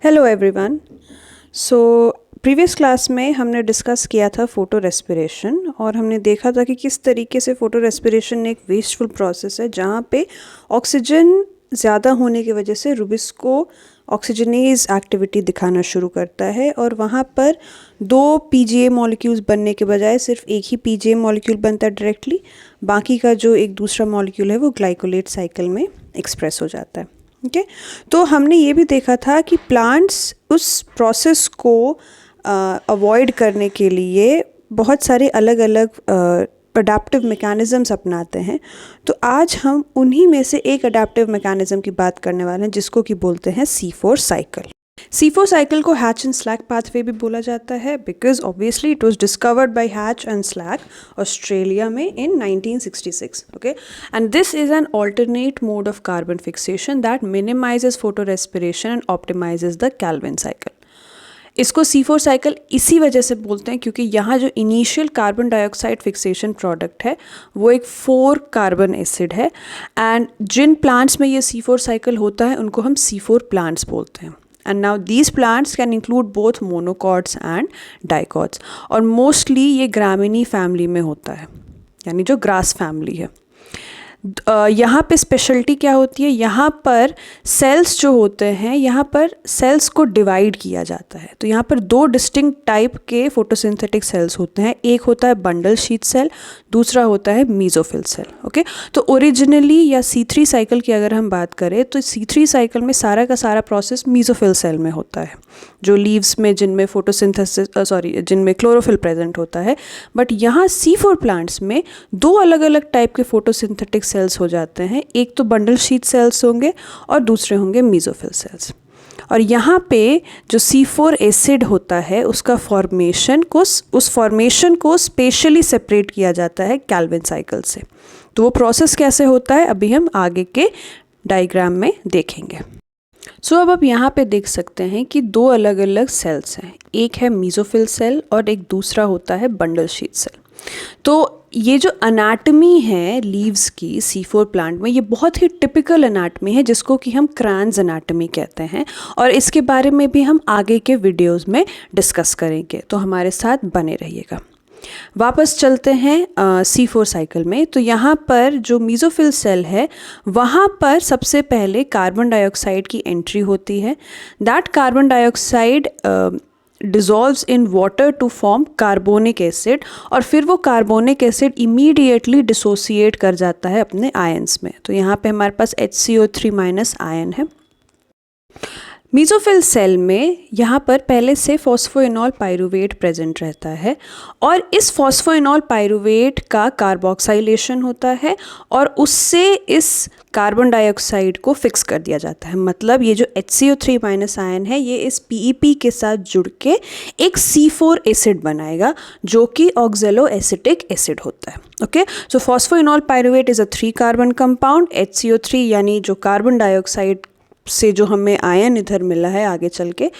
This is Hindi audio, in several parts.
Hello everyone. So previous class में हमने डिस्कस किया था फ़ोटो रेस्पिरेशन और हमने देखा था कि किस तरीके से फ़ोटो रेस्पिरेशन एक वेस्टफुल प्रोसेस है जहाँ पे ऑक्सीजन ज़्यादा होने की वजह से रुबिस्को ऑक्सीजनेज एक्टिविटी दिखाना शुरू करता है और वहाँ पर दो पीजीए मॉलिक्यूल्स बनने के बजाय सिर्फ एक ही पीजीए मॉलिक्यूल बनता है डायरेक्टली, बाकी का जो एक दूसरा मॉलिक्यूल है वो ग्लाइकोलेट साइकिल में एक्सप्रेस हो जाता है। ओके तो हमने ये भी देखा था कि प्लांट्स उस प्रोसेस को अवॉइड करने के लिए बहुत सारे अलग अलग अडेप्टिव मैकेनिज़म्स अपनाते हैं। तो आज हम उन्हीं में से एक अडेप्टिव मैकेनिज़्म की बात करने वाले हैं जिसको कि बोलते हैं C4 साइकिल। C4 साइकिल को हैच एंड स्लैक पाथवे भी बोला जाता है because obviously it was discovered by Hatch and Slack Australia में in 1966। Okay and this is an alternate mode of carbon fixation that minimises photorespiration and optimises the Calvin cycle. इसको C4 साइकिल इसी वजह से बोलते हैं क्योंकि यहाँ जो initial carbon dioxide fixation product है वो एक 4 कार्बन एसिड है एंड जिन प्लांट्स में ये C4 साइकिल होता है उनको हम C4 प्लांट्स बोलते हैं। And now these plants can include both monocots and dicots और मोस्टली ये ग्रामिनी फैमिली में होता है यानी जो ग्रास फैमिली है। यहाँ पे स्पेशलिटी क्या होती है, यहाँ पर सेल्स जो होते हैं यहाँ पर सेल्स को डिवाइड किया जाता है। तो यहाँ पर दो डिस्टिंक्ट टाइप के फोटोसिंथेटिक सेल्स होते हैं, एक होता है बंडल शीट सेल, दूसरा होता है मीजोफिल सेल। ओके तो ओरिजिनली या C3 साइकिल की अगर हम बात करें तो C3 साइकिल में सारा का सारा प्रोसेस मीजोफिल सेल में होता है जो लीव्स में जिनमें जिनमें क्लोरोफिल प्रेजेंट होता है। बट यहाँ C4 प्लांट्स में दो अलग अलग टाइप के फोटोसिंथेटिक सेल्स हो जाते हैं, एक तो बंडल शीट सेल्स होंगे और दूसरे होंगे मीजोफिल सेल्स। और यहाँ पे जो C4 एसिड होता है उसका उस फॉर्मेशन को स्पेशली सेपरेट किया जाता है कैल्विन साइकिल से। तो वो प्रोसेस कैसे होता है अभी हम आगे के डायग्राम में देखेंगे। सो अब आप यहाँ पे देख सकते हैं कि दो अलग अलग सेल्स हैं, एक है मीजोफिल सेल और एक दूसरा होता है बंडल शीट सेल। तो ये जो अनाटमी है लीव्स की C4 प्लांट में ये बहुत ही टिपिकल अनाटमी है जिसको कि हम क्रैन्स अनाटमी कहते हैं और इसके बारे में भी हम आगे के वीडियोस में डिस्कस करेंगे, तो हमारे साथ बने रहिएगा। वापस चलते हैं C4 साइकिल में। तो यहाँ पर जो मीजोफिल सेल है वहाँ पर सबसे पहले कार्बन डाइऑक्साइड की एंट्री होती है। That carbon dioxide dissolves in water to form carbonic acid और फिर वो कार्बोनिक एसिड इमीडिएटली डिसोसिएट कर जाता है अपने आयंस में। तो यहाँ पे हमारे पास HCO3- आयन है। मीजोफिल सेल में यहाँ पर पहले से फॉस्फोइनॉल पाइरुवेट प्रेजेंट रहता है और इस फॉस्फोइनॉल पाइरुवेट का कार्बोक्साइलेशन होता है और उससे इस कार्बन डाइऑक्साइड को फिक्स कर दिया जाता है। मतलब ये जो HCO3- आयन है ये इस PEP के साथ जुड़ के एक C4 एसिड बनाएगा जो कि ऑक्जेलो एसिटिक एसिड होता है। Okay so phosphoenol pyruvate is a 3 carbon compound. HCO3 यानी जो कार्बन डाइऑक्साइड से जो हमें आयन इधर मिला है आगे चल के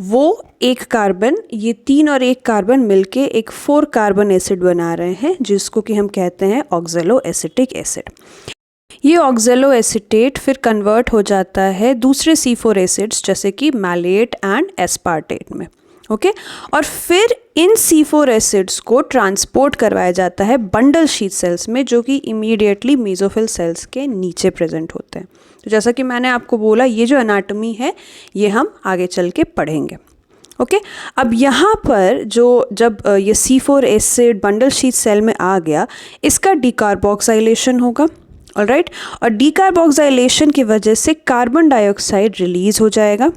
वो एक कार्बन, ये 3 और 1 कार्बन मिलके एक 4 कार्बन एसिड बना रहे हैं जिसको कि हम कहते हैं ऑक्जेलो एसिटिक एसिड। ये ऑक्जेलो एसिटेट फिर कन्वर्ट हो जाता है दूसरे C4 एसिड्स जैसे कि मैलेट एंड एस्पार्टेट में। ओके और फिर इन C4 एसिड्स को ट्रांसपोर्ट करवाया जाता है बंडल शीट सेल्स में जो कि इमीडिएटली मीजोफिल सेल्स के नीचे प्रेजेंट होते हैं। तो जैसा कि मैंने आपको बोला ये जो एनाटॉमी है ये हम आगे चल के पढ़ेंगे। ओके अब यहाँ पर जब ये C4 acid bundle sheath cell में आ गया इसका डीकार्बोक्साइलेशन होगा। ऑलराइट और डीकार्बोक्साइलेशन की वजह से कार्बन डाइऑक्साइड रिलीज हो जाएगा।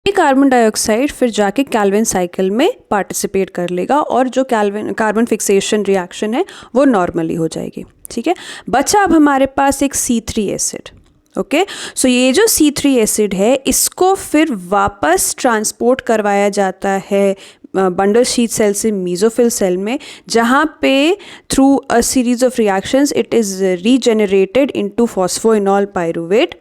ये कार्बन डाइऑक्साइड फिर जाके कैल्विन साइकिल में पार्टिसिपेट कर लेगा और जो कार्बन फिक्सेशन रिएक्शन है वो नॉर्मली हो जाएगी। ठीक है, बचा अब हमारे पास एक C3 एसिड। ओके सो ये जो C3 एसिड है इसको फिर वापस ट्रांसपोर्ट करवाया जाता है बंडल शीट सेल से मीजोफिल सेल में जहाँ पे through a series of reactions it is regenerated into phosphoenol pyruvate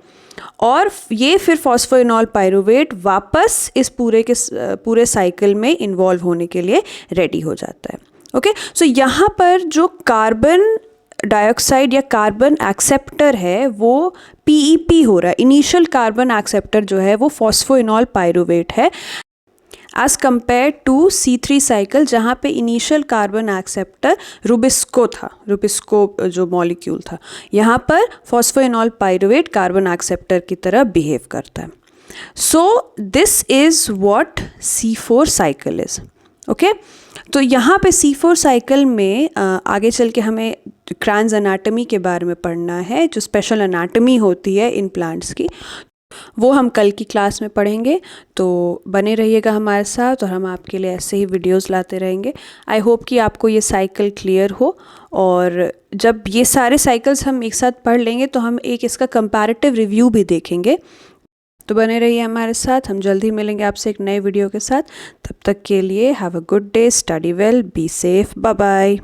और ये फिर फॉस्फोइनॉल पाइरुवेट वापस इस पूरे साइकिल में इन्वॉल्व होने के लिए रेडी हो जाता है। ओके सो यहाँ पर जो कार्बन डाइऑक्साइड या कार्बन एक्सेप्टर है वो पीईपी हो रहा है, इनिशियल कार्बन एक्सेप्टर जो है वो फॉस्फोइनॉल पायरुवेट है, as compare to C3 cycle जहाँ पे इनिशियल कार्बन एक्सेप्टर रुबिस्को था, रुबिस्को जो मॉलिक्यूल था, यहाँ पर फॉस्फोइनॉल पायरुवेट कार्बन एक्सेप्टर की तरह बिहेव करता है. So this is what C4 cycle is. Okay, तो यहाँ पे C4 साइकिल में आगे चल के हमें क्रैन्स एनाटमी के बारे में पढ़ना है, जो स्पेशल एनाटमी होती है इन प्लांट्स की, वो हम कल की क्लास में पढ़ेंगे. तो बने रहिएगा हमारे साथ और हम आपके लिए ऐसे ही वीडियोस लाते रहेंगे. आई होप कि आपको ये साइकिल क्लियर हो, और जब ये सारे साइकिल्स हम एक साथ पढ़ लेंगे तो हम एक इसका कंपैरेटिव रिव्यू भी देखेंगे. तो बने रहिए हमारे साथ, हम जल्दी मिलेंगे आपसे एक नए वीडियो के साथ. तब तक के लिए have a good day, study well, be safe, bye bye.